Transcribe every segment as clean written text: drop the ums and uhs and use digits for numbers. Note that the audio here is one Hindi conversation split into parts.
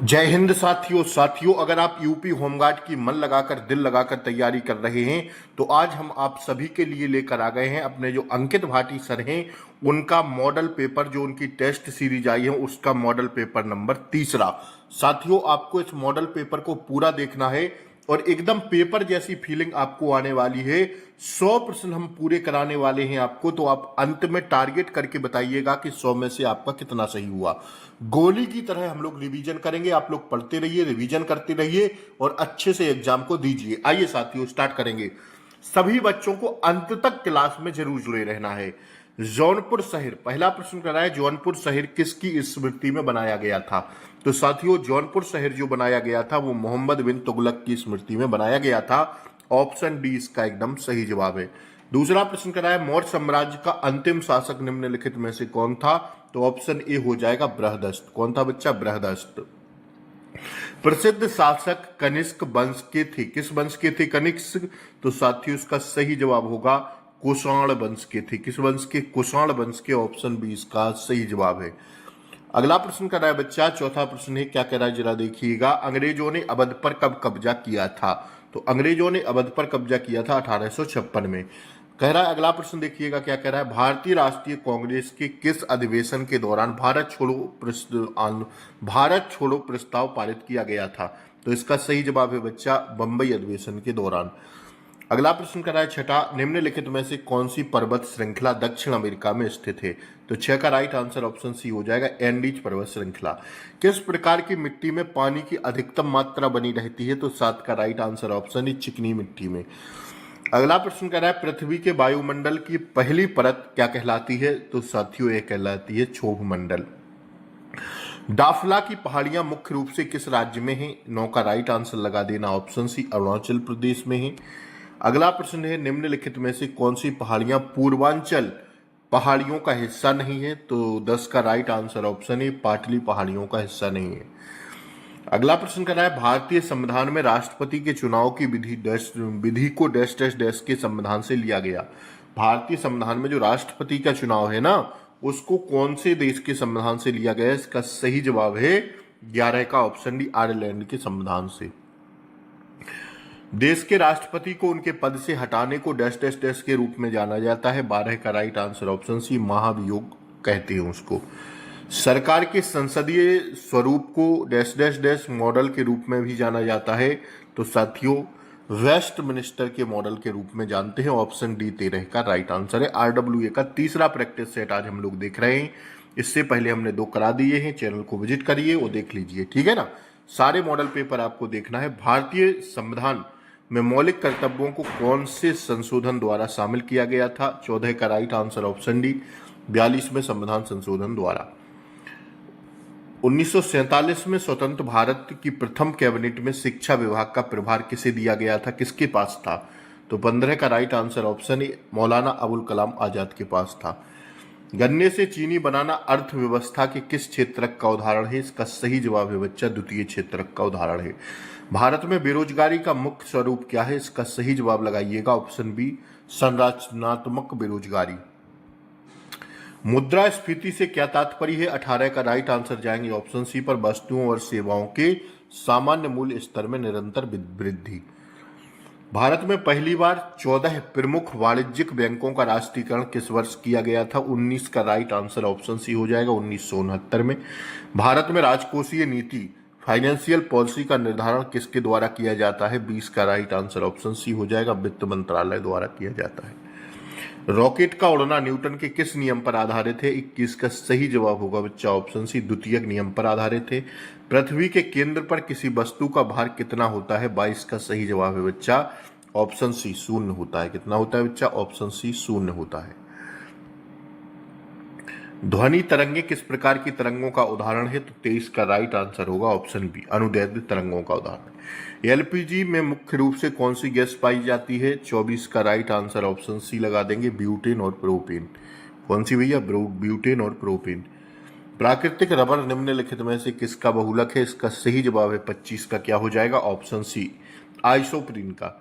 जय हिंद साथियों अगर आप यूपी होमगार्ड की मन लगाकर दिल लगाकर तैयारी कर रहे हैं तो आज हम आप सभी के लिए लेकर आ गए हैं अपने जो अंकित भाटी सर हैं उनका मॉडल पेपर जो उनकी टेस्ट सीरीज आई है उसका मॉडल पेपर नंबर 3। साथियों आपको इस मॉडल पेपर को पूरा देखना है और एकदम पेपर जैसी फीलिंग आपको आने वाली है। 100% हम पूरे कराने वाले हैं आपको, तो आप अंत में टारगेट करके बताइएगा कि 100 में से आपका कितना सही हुआ। गोली की तरह हम लोग रिवीजन करेंगे, आप लोग पढ़ते रहिए, रिवीजन करते रहिए और अच्छे से एग्जाम को दीजिए। आइए साथियों स्टार्ट करेंगे। सभी बच्चों को अंत तक क्लास में जरूर जुड़े रहना है। जौनपुर शहर, पहला प्रश्न कर रहा है जौनपुर शहर किसकी स्मृति में बनाया गया था। तो साथियों जौनपुर शहर जो बनाया गया था वो मोहम्मद बिन तुगलक की स्मृति में बनाया गया था। ऑप्शन डी इसका एकदम सही जवाब है। दूसरा प्रश्न कर रहा है मौर्य साम्राज्य का अंतिम शासक निम्नलिखित में से कौन था। तो ऑप्शन ए हो जाएगा बृहदस्त। कौन था बच्चा? बृहदस्त। प्रसिद्ध शासक कनिष्क वंश के थे। किस वंश के थे? कनिष्क। तो साथियों इसका सही जवाब होगा कुषाण वंश के थे। किस वंश के? कुषाण वंश के। ऑप्शन बी इसका सही जवाब है। अगला प्रश्न कर रहा है बच्चा, चौथा प्रश्न है, क्या कह रहा है जरा देखिएगा। अंग्रेजों ने अवध पर कब कब्जा किया था। तो अंग्रेजों ने अवध पर कब्जा किया था 1856 में। कह रहा है अगला प्रश्न देखिएगा क्या कह रहा है। भारतीय राष्ट्रीय कांग्रेस के किस अधिवेशन के दौरान भारत छोड़ो प्रस्ताव पारित किया गया था। तो इसका सही जवाब है बच्चा बंबई अधिवेशन के दौरान। अगला प्रश्न कर रहा है छठा, निम्नलिखित में से कौन सी पर्वत श्रृंखला दक्षिण अमेरिका में स्थित है। तो 6 का राइट आंसर ऑप्शन सी हो जाएगा एंडीज पर्वत श्रृंखला। किस प्रकार की मिट्टी में पानी की अधिकतम मात्रा बनी रहती है। तो 7 का राइट आंसर ऑप्शन है चिकनी मिट्टी में। अगला प्रश्न कर रहा है पृथ्वी के वायुमंडल की पहली परत क्या कहलाती है। तो साथियों ये कहलाती है क्षोभ मंडल। डाफला की पहाड़ियां मुख्य रूप से किस राज्य में हैं। 9 का राइट आंसर लगा देना ऑप्शन सी अरुणाचल प्रदेश में है। अगला प्रश्न है निम्नलिखित में से कौन सी पहाड़ियां पूर्वांचल पहाड़ियों का हिस्सा नहीं है। तो 10 का राइट आंसर ऑप्शन है पाटली पहाड़ियों का हिस्सा नहीं है। अगला प्रश्न कर रहा है भारतीय संविधान में राष्ट्रपति के चुनाव की विधि को डैश डैश डैश के संविधान से लिया गया। भारतीय संविधान में जो राष्ट्रपति का चुनाव है ना उसको कौन से देश के संविधान से लिया गया। इसका सही जवाब है 11 का ऑप्शन डी आयरलैंड के संविधान से। देश के राष्ट्रपति को उनके पद से हटाने को डैश डैश डैश के रूप में जाना जाता है। 12 का राइट आंसर ऑप्शन सी महाभियोग कहते हैं उसको। सरकार के संसदीय स्वरूप को डैश डैश डैश मॉडल के रूप में भी जाना जाता है। तो साथियों वेस्ट मिनिस्टर के मॉडल के रूप में जानते हैं। ऑप्शन डी 13 का राइट आंसर है। आरडब्ल्यूए का तीसरा प्रैक्टिस सेट आज हम लोग देख रहे हैं। इससे पहले हमने 2 करा दिए हैं। चैनल को विजिट करिए और देख लीजिए, ठीक है ना। सारे मॉडल पेपर आपको देखना है। भारतीय संविधान में मौलिक कर्तव्यों को कौन से संशोधन द्वारा शामिल किया गया था। 14 का राइट आंसर ऑप्शन डी 42वें संविधान संशोधन द्वारा। 1947 में स्वतंत्र भारत की प्रथम कैबिनेट में शिक्षा विभाग का प्रभार किसे दिया गया था, किसके पास था। तो 15 का right answer option A Maulana Abul Kalam Azad के पास था। गन्ने से चीनी बनाना अर्थव्यवस्था के किस क्षेत्रक का उदाहरण है। इसका सही जवाब है बच्चा द्वितीय क्षेत्रक का उदाहरण है। भारत में बेरोजगारी का मुख्य स्वरूप क्या है। इसका सही जवाब लगाइएगा ऑप्शन बी संरचनात्मक बेरोजगारी। मुद्रास्फीति से क्या तात्पर्य है। 18 का राइट आंसर जाएंगे ऑप्शन सी पर वस्तुओं और सेवाओं के सामान्य मूल्य स्तर में निरंतर वृद्धि। भारत में पहली बार 14 प्रमुख वाणिज्यिक बैंकों का राष्ट्रीयकरण किस वर्ष किया गया था। 19 का राइट आंसर ऑप्शन सी हो जाएगा 1969 में। भारत में राजकोषीय नीति फाइनेंशियल पॉलिसी का निर्धारण किसके द्वारा किया जाता है। 20 का राइट आंसर ऑप्शन सी हो जाएगा वित्त मंत्रालय द्वारा किया जाता है। रॉकेट का उड़ना न्यूटन के किस नियम पर आधारित है। 21 का सही जवाब होगा बच्चा ऑप्शन सी द्वितीयक नियम पर आधारित है। पृथ्वी के केंद्र पर किसी वस्तु का भार कितना होता है। 22 का सही जवाब है बच्चा ऑप्शन सी 0 होता है। कितना होता है बच्चा? ऑप्शन सी 0 होता है। ध्वनि तरंगे किस प्रकार की तरंगों का उदाहरण है। तो 23 का राइट आंसर होगा ऑप्शन बी अनुदैर्ध्य तरंगों का उदाहरण। एलपीजी में मुख्य रूप से कौन सी गैस पाई जाती है। 24 का राइट आंसर ऑप्शन सी लगा देंगे ब्यूटेन और प्रोपेन। कौन सी भैया? ब्यूटेन और प्रोपेन। प्राकृतिक रबर निम्नलिखित में से किसका बहुलक है। इसका सही जवाब है 25 का क्या हो जाएगा ऑप्शन सी आइसोप्रीन का।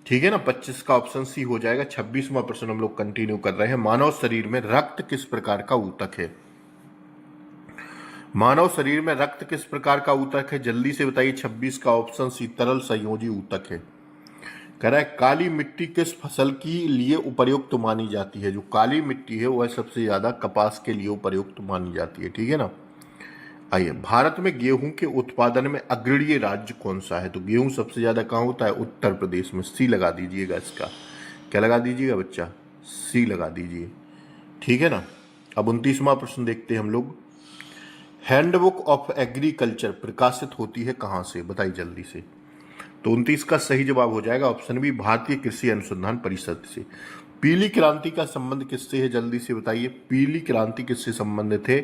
ठीक है ना, 25 का ऑप्शन सी हो जाएगा। 26वां प्रश्न हम लोग कंटिन्यू कर रहे हैं। मानव शरीर में रक्त किस प्रकार का ऊतक है। मानव शरीर में रक्त किस प्रकार का ऊतक है? जल्दी से बताइए। 26 का ऑप्शन सी तरल संयोजी ऊतक है। कह रहा है काली मिट्टी किस फसल के लिए उपयुक्त मानी जाती है? जो काली मिट्टी है वह सबसे ज्यादा कपास के लिए उपयुक्त मानी जाती है। ठीक है ना। आइए, भारत में गेहूं के उत्पादन में अग्रणीय राज्य कौन सा है? तो गेहूं सबसे ज्यादा कहाँ होता है? उत्तर प्रदेश में। सी लगा दीजिएगा इसका। क्या लगा दीजिएगा बच्चा? सी लगा दीजिए। ठीक है ना। अब 29वां प्रश्न देखते हैं हम लोग। हैंडबुक ऑफ एग्रीकल्चर प्रकाशित होती है कहां से? बताइए जल्दी से। तो 29 का सही जवाब हो जाएगा ऑप्शन बी, भारतीय कृषि अनुसंधान परिषद से। पीली क्रांति का संबंध किससे है? जल्दी से बताइए। पीली क्रांति किससे संबंधित है?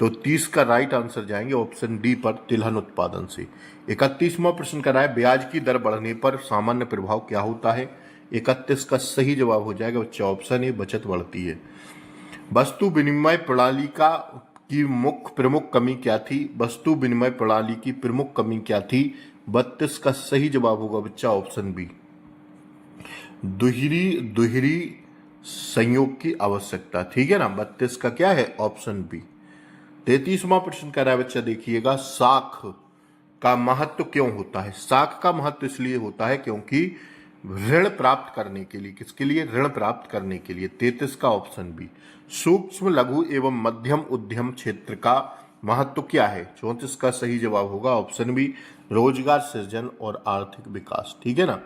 तो 30 का राइट आंसर जाएंगे ऑप्शन डी पर, तिलहन उत्पादन से। 31वां प्रश्न कर रहा है ब्याज की दर बढ़ने पर सामान्य प्रभाव क्या होता है? 31 का सही जवाब हो जाएगा बच्चा ऑप्शन ए, बचत बढ़ती है। वस्तु विनिमय प्रणाली की मुख्य प्रमुख कमी क्या थी? वस्तु विनिमय प्रणाली की प्रमुख कमी क्या थी? 32 का सही जवाब होगा बच्चा ऑप्शन बी, दुहरी दुहरी संयोग की आवश्यकता। ठीक है ना। 32 का क्या है? Option B. 33वां प्रश्न कर रहा है बच्चा, देखिएगा साख का महत्व क्यों होता है? साख का महत्व इसलिए होता है क्योंकि ऋण प्राप्त करने के लिए। किसके लिए? ऋण प्राप्त करने के लिए। 33 का ऑप्शन बी। सूक्ष्म लघु एवं मध्यम उद्यम क्षेत्र का महत्व क्या है? 34 का सही जवाब होगा ऑप्शन बी, रोजगार सृजन और आर्थिक विकास। ठीक है ना।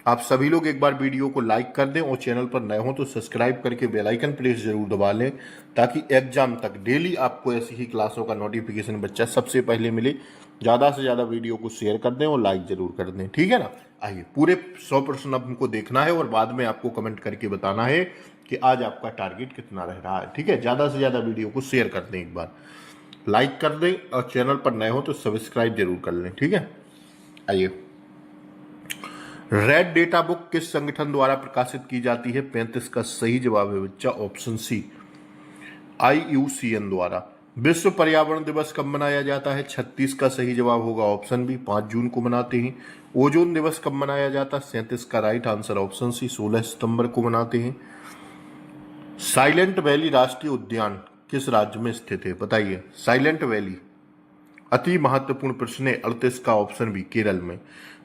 आप सभी लोग एक बार वीडियो को लाइक कर दें और चैनल पर नए हो तो सब्सक्राइब करके बेल आइकन प्रेस जरूर दबा लें, ताकि एग्जाम तक डेली आपको ऐसी ही क्लासों का नोटिफिकेशन बच्चा सबसे पहले मिले। ज़्यादा से ज़्यादा वीडियो को शेयर कर दें और लाइक जरूर कर दें। ठीक है ना। आइए, पूरे 100 प्रश्न अब हमको देखना है और बाद में आपको कमेंट करके बताना है कि आज आपका टारगेट कितना रह रहा है। ठीक है। ज़्यादा से ज़्यादा वीडियो को शेयर कर दें, एक बार लाइक कर दें और चैनल पर नए हो तो सब्सक्राइब जरूर कर लें। ठीक है। आइए, रेड डेटा बुक किस संगठन द्वारा प्रकाशित की जाती है? 35 का सही जवाब है बच्चा ऑप्शन सी, IUCN द्वारा। विश्व पर्यावरण दिवस कब मनाया जाता है? 36 का सही जवाब होगा ऑप्शन बी, 5 जून को मनाते हैं। ओजोन दिवस कब मनाया जाता है? 37 का राइट आंसर ऑप्शन सी, 16 सितंबर को मनाते हैं। साइलेंट वैली राष्ट्रीय उद्यान किस राज्य में स्थित है? बताइए। साइलेंट वैली अति महत्वपूर्ण प्रश्न है। 38 का ऑप्शन बी, केरल में।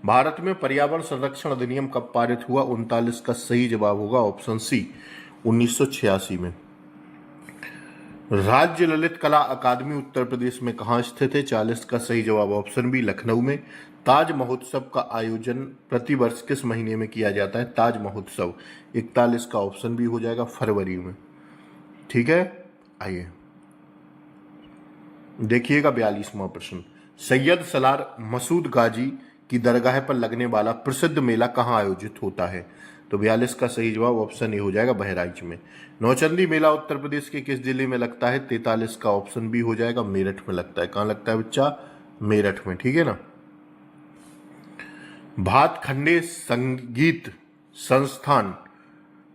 भारत में पर्यावरण संरक्षण अधिनियम कब पारित हुआ? 39 का सही जवाब होगा ऑप्शन सी, 1986 में। राज्य ललित कला अकादमी उत्तर प्रदेश में कहाँ स्थित है? 40 का सही जवाब ऑप्शन बी, लखनऊ में। ताज महोत्सव का आयोजन प्रतिवर्ष किस महीने में किया जाता है? ताज महोत्सव 41 का ऑप्शन बी हो जाएगा, फरवरी में। ठीक है। आइए देखिएगा 42वां प्रश्न। सैयद सलार मसूद गाजी की दरगाह पर लगने वाला प्रसिद्ध मेला कहाँ आयोजित होता है? तो 42 का सही जवाब ऑप्शन ए हो जाएगा, बहराइच में। नौचंदी मेला उत्तर प्रदेश के किस जिले में लगता है? 43 का ऑप्शन बी हो जाएगा, मेरठ में लगता है। कहाँ लगता है बच्चा? मेरठ में। ठीक है ना। भातखंडे संगीत संस्थान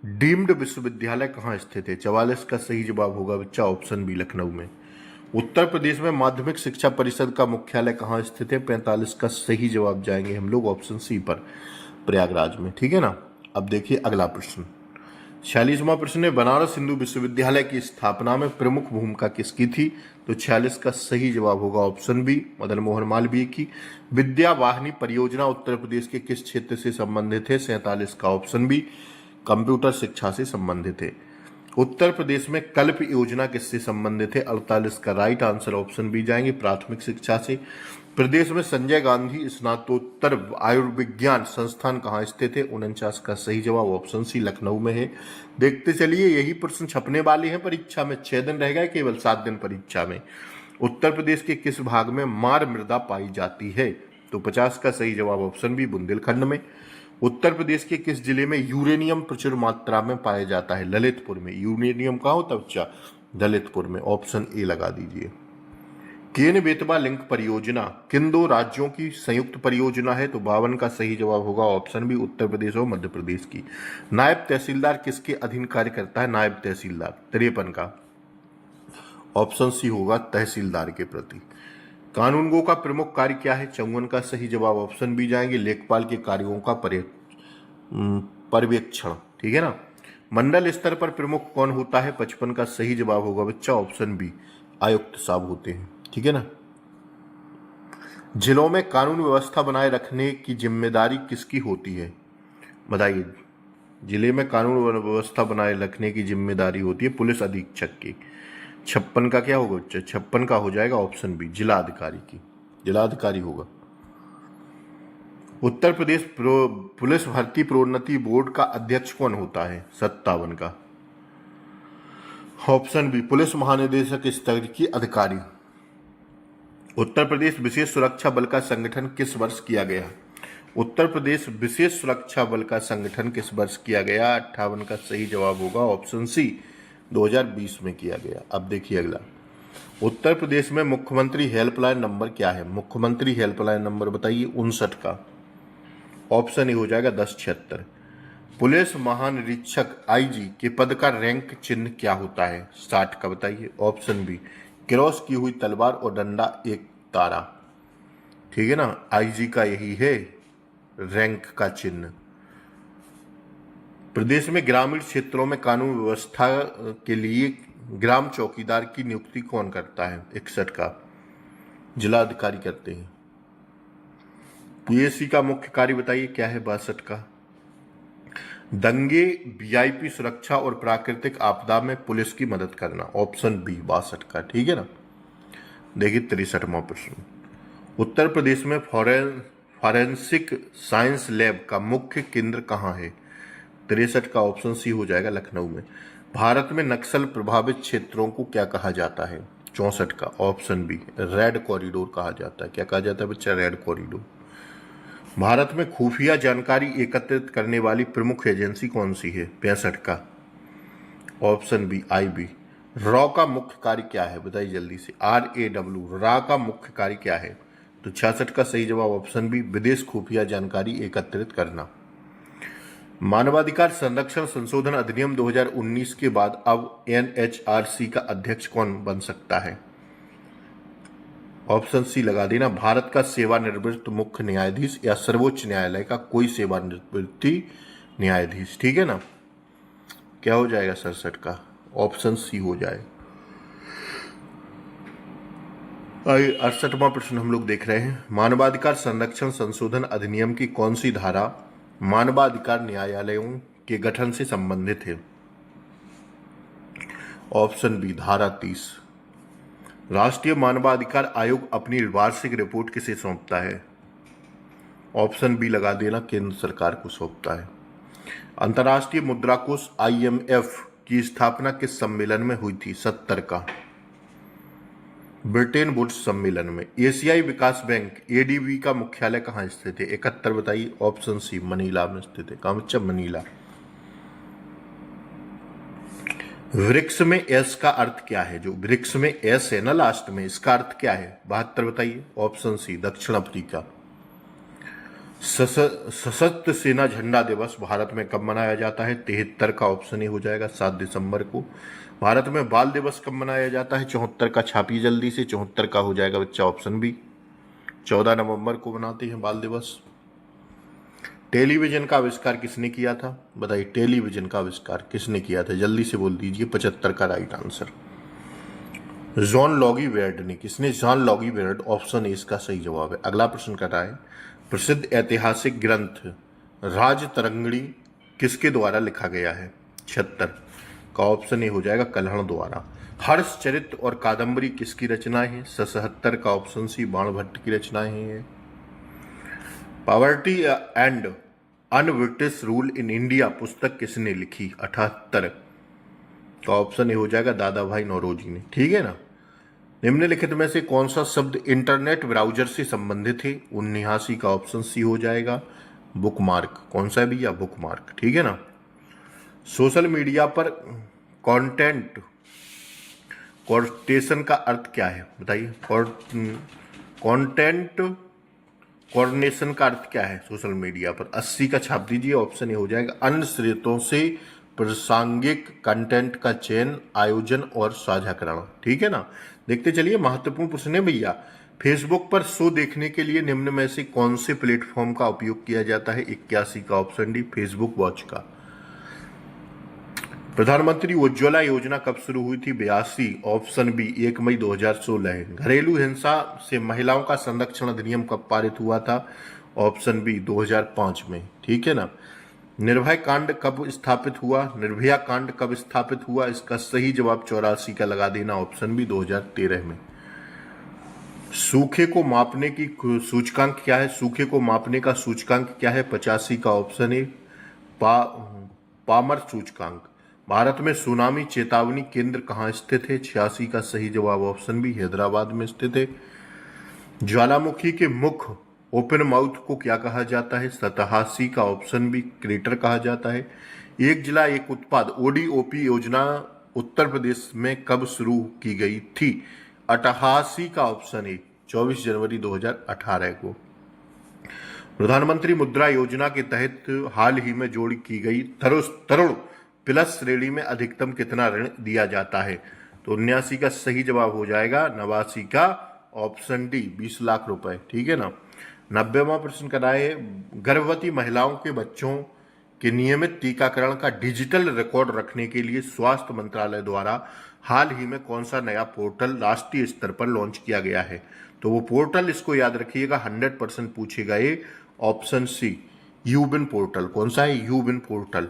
डीम्ड विश्वविद्यालय कहाँ स्थित है? 44 का सही जवाब होगा बच्चा ऑप्शन बी, लखनऊ में। उत्तर प्रदेश में माध्यमिक शिक्षा परिषद का मुख्यालय कहाँ स्थित है? 45 का सही जवाब जाएंगे हम लोग ऑप्शन सी पर, प्रयागराज में। ठीक है ना। अब देखिए अगला प्रश्न, 46वां प्रश्न है, बनारस हिंदू विश्वविद्यालय की स्थापना में प्रमुख भूमिका किसकी थी? तो 46 का सही जवाब होगा ऑप्शन बी, मदन मोहन मालवीय की। विद्या वाहिनी परियोजना उत्तर प्रदेश के किस क्षेत्र से संबंधित है? 47 का ऑप्शन बी, कंप्यूटर शिक्षा से संबंधित है। उत्तर प्रदेश में कल्प योजना किससे संबंधित है? 48 का राइट आंसर ऑप्शन बी जाएंगे, प्राथमिक शिक्षा से। प्रदेश में संजय गांधी स्नातकोत्तर आयुर्विज्ञान संस्थान कहाँ स्थित है? 49 का सही जवाब ऑप्शन सी, लखनऊ में है। देखते चलिए, यही प्रश्न छपने वाले हैं परीक्षा में। 6 दिन रह गए, केवल 7 दिन परीक्षा में। उत्तर प्रदेश के किस भाग में मार मृदा पाई जाती है? तो 50 का सही जवाब ऑप्शन बी, बुंदेलखंड में। उत्तर प्रदेश के किस जिले में यूरेनियम प्रचुर मात्रा में पाया जाता है? ललितपुर में। यूरेनियम कहाँ होता है बच्चा? ललितपुर में। ऑप्शन ए लगा दीजिए। केन बेतवा लिंक परियोजना किन 2 राज्यों की संयुक्त परियोजना है? तो 52 का सही जवाब होगा ऑप्शन बी, उत्तर प्रदेश और मध्य प्रदेश की। नायब तहसीलदार किसके अधीन कार्य करता है? नायब तहसीलदार 53 का ऑप्शन सी होगा, तहसीलदार के प्रति। कानूनगो का प्रमुख कार्य क्या है? 54 का सही जवाब ऑप्शन बी जाएंगे, लेखपाल के कार्यों का पर्यवेक्षण। ठीक है ना। मंडल स्तर पर प्रमुख कौन होता है? 55 का सही जवाब होगा बच्चा ऑप्शन बी, आयुक्त साहब होते हैं। ठीक है ना। जिलों में कानून व्यवस्था बनाए रखने की जिम्मेदारी किसकी होती है, बताइए। जिले में कानून व्यवस्था बनाए रखने की जिम्मेदारी होती है पुलिस अधीक्षक की। 56 का क्या होगा बच्चा, 56 का हो जाएगा ऑप्शन बी, जिलाधिकारी की, जिलाधिकारी होगा। उत्तर प्रदेश पुलिस भर्ती प्रोन्नति बोर्ड का अध्यक्ष कौन होता है, 57 का, ऑप्शन बी, पुलिस महानिदेशक स्तर की अधिकारी। उत्तर प्रदेश विशेष सुरक्षा बल का संगठन किस वर्ष किया गया, उत्तर प्रदेश विशेष सुरक्षा बल का संगठन किस वर्ष किया गया, 58 का सही जवाब होगा ऑप्शन सी, 2020 में किया गया। अब देखिए अगला, उत्तर प्रदेश में मुख्यमंत्री हेल्पलाइन नंबर क्या है, मुख्यमंत्री हेल्पलाइन नंबर बताइए, 59 का, ऑप्शन ए हो जाएगा 1076। पुलिस महानिरीक्षक आईजी के पद का रैंक चिन्ह क्या होता है, 60 का बताइए, ऑप्शन बी, क्रॉस की हुई तलवार और डंडा एक तारा। ठीक है ना, आईजी का यही है रैंक का चिन्ह। प्रदेश में ग्रामीण क्षेत्रों में कानून व्यवस्था के लिए ग्राम चौकीदार की नियुक्ति कौन करता है, 61 का, जिलाधिकारी करते हैं। पीएससी का मुख्य कार्य बताइए क्या है, 62 का। दंगे, वीआईपी सुरक्षा और प्राकृतिक आपदा में पुलिस की मदद करना, ऑप्शन बी, 62 का। ठीक है ना। देखिए 63वां प्रश्न, उत्तर प्रदेश में फॉरेंसिक साइंस लैब का मुख्य केंद्र कहाँ है, 63 का, ऑप्शन सी हो जाएगा, लखनऊ में। भारत में नक्सल प्रभावित क्षेत्रों को क्या कहा जाता है, 64 का, ऑप्शन बी, रेड कॉरिडोर कहा जाता है। क्या कहा जाता है बच्चा, रेड कॉरिडोर। भारत में खुफिया जानकारी एकत्रित करने वाली प्रमुख एजेंसी कौन सी है, 65 का, ऑप्शन बी, आईबी। रॉ का मुख्य कार्य क्या है, बताइए जल्दी से, RAW, रॉ का मुख्य कार्य क्या है, तो 66 का सही जवाब ऑप्शन बी, विदेश खुफिया जानकारी एकत्रित करना। मानवाधिकार संरक्षण संशोधन अधिनियम 2019 के बाद अब NHRC का अध्यक्ष कौन बन सकता है, ऑप्शन सी लगा देना, भारत का सेवानिवृत्त मुख्य न्यायाधीश या सर्वोच्च न्यायालय का कोई सेवानिवृत्ति न्यायाधीश। ठीक है ना, क्या हो जाएगा 67 का, ऑप्शन सी हो जाए। 68वां प्रश्न हम लोग देख रहे हैं, मानवाधिकार संरक्षण संशोधन अधिनियम की कौन सी धारा मानवाधिकार न्यायालयों के गठन से संबंधित है, ऑप्शन बी, धारा 30। राष्ट्रीय मानवाधिकार आयोग अपनी वार्षिक रिपोर्ट किसे सौंपता है, ऑप्शन बी लगा देना, केंद्र सरकार को सौंपता है। अंतर्राष्ट्रीय मुद्रा कोष IMF की स्थापना किस सम्मेलन में हुई थी, 70 का, ब्रिटेन वुड्स सम्मेलन में। एशियाई विकास बैंक ADB का मुख्यालय कहाँ स्थित है, 71 बताइए, ऑप्शन सी, मनीला में स्थित है। कहाँ बच्चा, मनीला। वृक्ष में एस का अर्थ क्या है, जो वृक्ष में एस है ना लास्ट में, इसका अर्थ क्या है, 72 बताइए, ऑप्शन सी, दक्षिण अफ्रीका। सशस्त्र सेना झंडा दिवस भारत में कब मनाया जाता है, 73 का, ऑप्शन ए हो जाएगा, 7 दिसंबर को। भारत में बाल दिवस कब मनाया जाता है, 74 का, छापिए जल्दी से, 74 का हो जाएगा बच्चा, ऑप्शन बी, 14 नवंबर को मनाते हैं बाल दिवस। टेलीविजन का आविष्कार किसने किया था, बताइए, टेलीविजन का आविष्कार किसने किया था, जल्दी से बोल दीजिए, 75 का राइट आंसर, जॉन लॉगी बेयर्ड ने। किसने, John Loggy Baird, option A इसका सही जवाब है। अगला प्रश्न कर रहा है, प्रसिद्ध ऐतिहासिक ग्रंथ राजतरंगिणी किसके द्वारा लिखा गया है, 76 का, ऑप्शन ए हो जाएगा, कल्हण द्वारा। हर्षचरित और कादम्बरी किसकी रचनाएं हैं, 77 का, ऑप्शन सी, बाणभट्ट की रचनाएं हैं। Poverty and un-British rule in India पुस्तक किसने लिखी, 78 का, ऑप्शन ए हो जाएगा, दादा भाई नौरोजी ने। ठीक है ना। निम्नलिखित में से कौन सा शब्द इंटरनेट ब्राउजर से संबंधित है, 79 का, ऑप्शन सी हो जाएगा, बुकमार्क। कौन सा भी, या बुकमार्क। ठीक है ना। सोशल मीडिया पर कंटेंट कोर्टेशन का अर्थ क्या है, बताइए, कंटेंट कोऑर्डिनेशन का अर्थ क्या है सोशल मीडिया पर, 80 का छाप दीजिए, ऑप्शन ए हो जाएगा, अन्य स्रोतों से प्रासंगिक कंटेंट का चयन, आयोजन और साझाकरण। ठीक है ना। देखते चलिए, महत्वपूर्ण प्रश्न है भैया। फेसबुक पर शो देखने के लिए निम्न में से कौन से प्लेटफॉर्म का उपयोग किया जाता है, 81 का, ऑप्शन डी, फेसबुक वॉच का। प्रधानमंत्री उज्ज्वला योजना कब शुरू हुई थी? 82। ऑप्शन बी 1 मई 2016। घरेलू हिंसा से महिलाओं का संरक्षण अधिनियम कब पारित हुआ था? ऑप्शन बी 2005 में। ठीक है ना। निर्भया कांड कब स्थापित हुआ? निर्भया कांड कब स्थापित हुआ? इसका सही जवाब 84 का लगा देना, ऑप्शन बी 2013 में। सूखे को मापने की सूचकांक क्या है? सूखे को मापने का सूचकांक क्या है? 85 का ऑप्शन है पामर सूचकांक। भारत में सुनामी चेतावनी केंद्र कहाँ स्थित है? 86 का सही जवाब ऑप्शन बी हैदराबाद में स्थित है। ज्वालामुखी के मुख ओपन माउथ को क्या कहा जाता है? 87 का ऑप्शन बी क्रेटर कहा जाता है। एक जिला एक उत्पाद ODOP योजना उत्तर प्रदेश में कब शुरू की गई थी? 88 का ऑप्शन है 24 जनवरी 2018 को। प्रधानमंत्री मुद्रा योजना के तहत हाल ही में जोड़ी की गई तरुण प्लस श्रेणी में अधिकतम कितना ऋण दिया जाता है? तो 79 का सही जवाब हो जाएगा 89 का ऑप्शन डी 20 लाख रुपए। ठीक है ना। 90वां प्रश्न कराए, गर्भवती महिलाओं के बच्चों के नियमित टीकाकरण का डिजिटल रिकॉर्ड रखने के लिए स्वास्थ्य मंत्रालय द्वारा हाल ही में कौन सा नया पोर्टल राष्ट्रीय स्तर पर लॉन्च किया गया है? तो वो पोर्टल, इसको याद रखिएगा, 100% पूछेगा ये, ऑप्शन सी यूबिन पोर्टल। कौन सा है? यूबिन पोर्टल।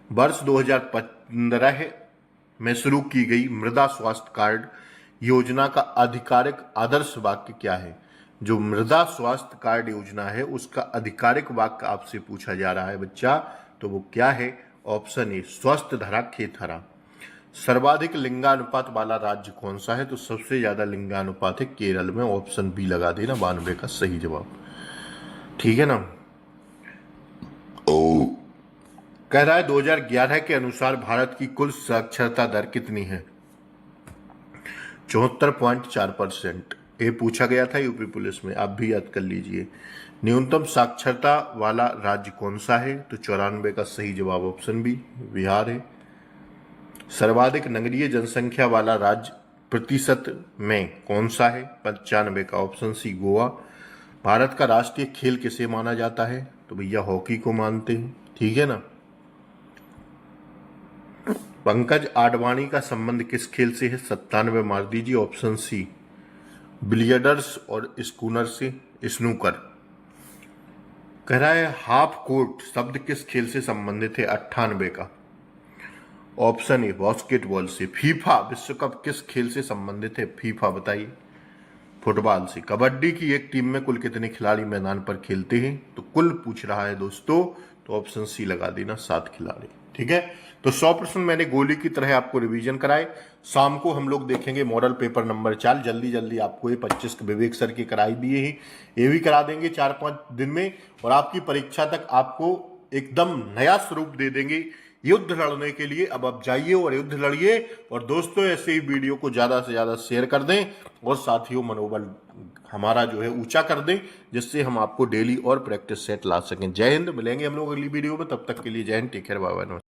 वर्ष 2015 में शुरू की गई मृदा स्वास्थ्य कार्ड योजना का आधिकारिक आदर्श वाक्य क्या है? जो मृदा स्वास्थ्य कार्ड योजना है उसका आधिकारिक वाक्य आपसे पूछा जा रहा है बच्चा, तो वो क्या है? ऑप्शन ए स्वस्थ धरा खेत हरा। सर्वाधिक लिंगानुपात वाला राज्य कौन सा है? तो सबसे ज्यादा लिंगानुपात है केरल में, ऑप्शन बी लगा देना, 92 का सही जवाब। ठीक है ना। कह रहा है 2011 के अनुसार भारत की कुल साक्षरता दर कितनी है? 74.4%। ये पूछा गया था यूपी पुलिस में, आप भी याद कर लीजिए। न्यूनतम साक्षरता वाला राज्य कौन सा है? तो 94 का सही जवाब ऑप्शन बी बिहार है। सर्वाधिक नगरीय जनसंख्या वाला राज्य प्रतिशत में कौन सा है? 95 का ऑप्शन सी गोवा। भारत का राष्ट्रीय खेल किसे माना जाता है? तो भैया हॉकी को मानते हैं। ठीक है ना। पंकज आडवाणी का संबंध किस खेल से है? 97 मार दीजिए, ऑप्शन सी बिलियर्ड्स और स्कूनर से, स्नूकर। कह रहा है हाफ कोर्ट शब्द किस खेल से संबंधित है? 98 का ऑप्शन ए बास्केटबॉल से। फीफा विश्व कप किस खेल से संबंधित है? फीफा बताइए। फुटबॉल से। कबड्डी की एक टीम में कुल कितने खिलाड़ी मैदान पर खेलते हैं? तो कुल पूछ रहा है दोस्तों, तो ऑप्शन सी लगा देना, 7 खिलाड़ी। ठीक है। तो 100 प्रश्न मैंने गोली की तरह आपको रिवीजन कराए। शाम को हम लोग देखेंगे मॉडल पेपर नंबर 4। जल्दी जल्दी आपको ये 25 विवेक सर की कराई दिए ही, ये भी करा देंगे 4-5 दिन में, और आपकी परीक्षा तक आपको एकदम नया स्वरूप दे देंगे युद्ध लड़ने के लिए। अब आप जाइए और युद्ध लड़िए, और दोस्तों ऐसे ही वीडियो को ज्यादा से ज्यादा शेयर कर दें, और साथियों मनोबल हमारा जो है ऊंचा कर दें, जिससे हम आपको डेली और प्रैक्टिस सेट ला सकें। जय हिंद। मिलेंगे हम लोग अगली वीडियो में, तब तक के लिए जय हिंद, टेक केयर, बाय बाय।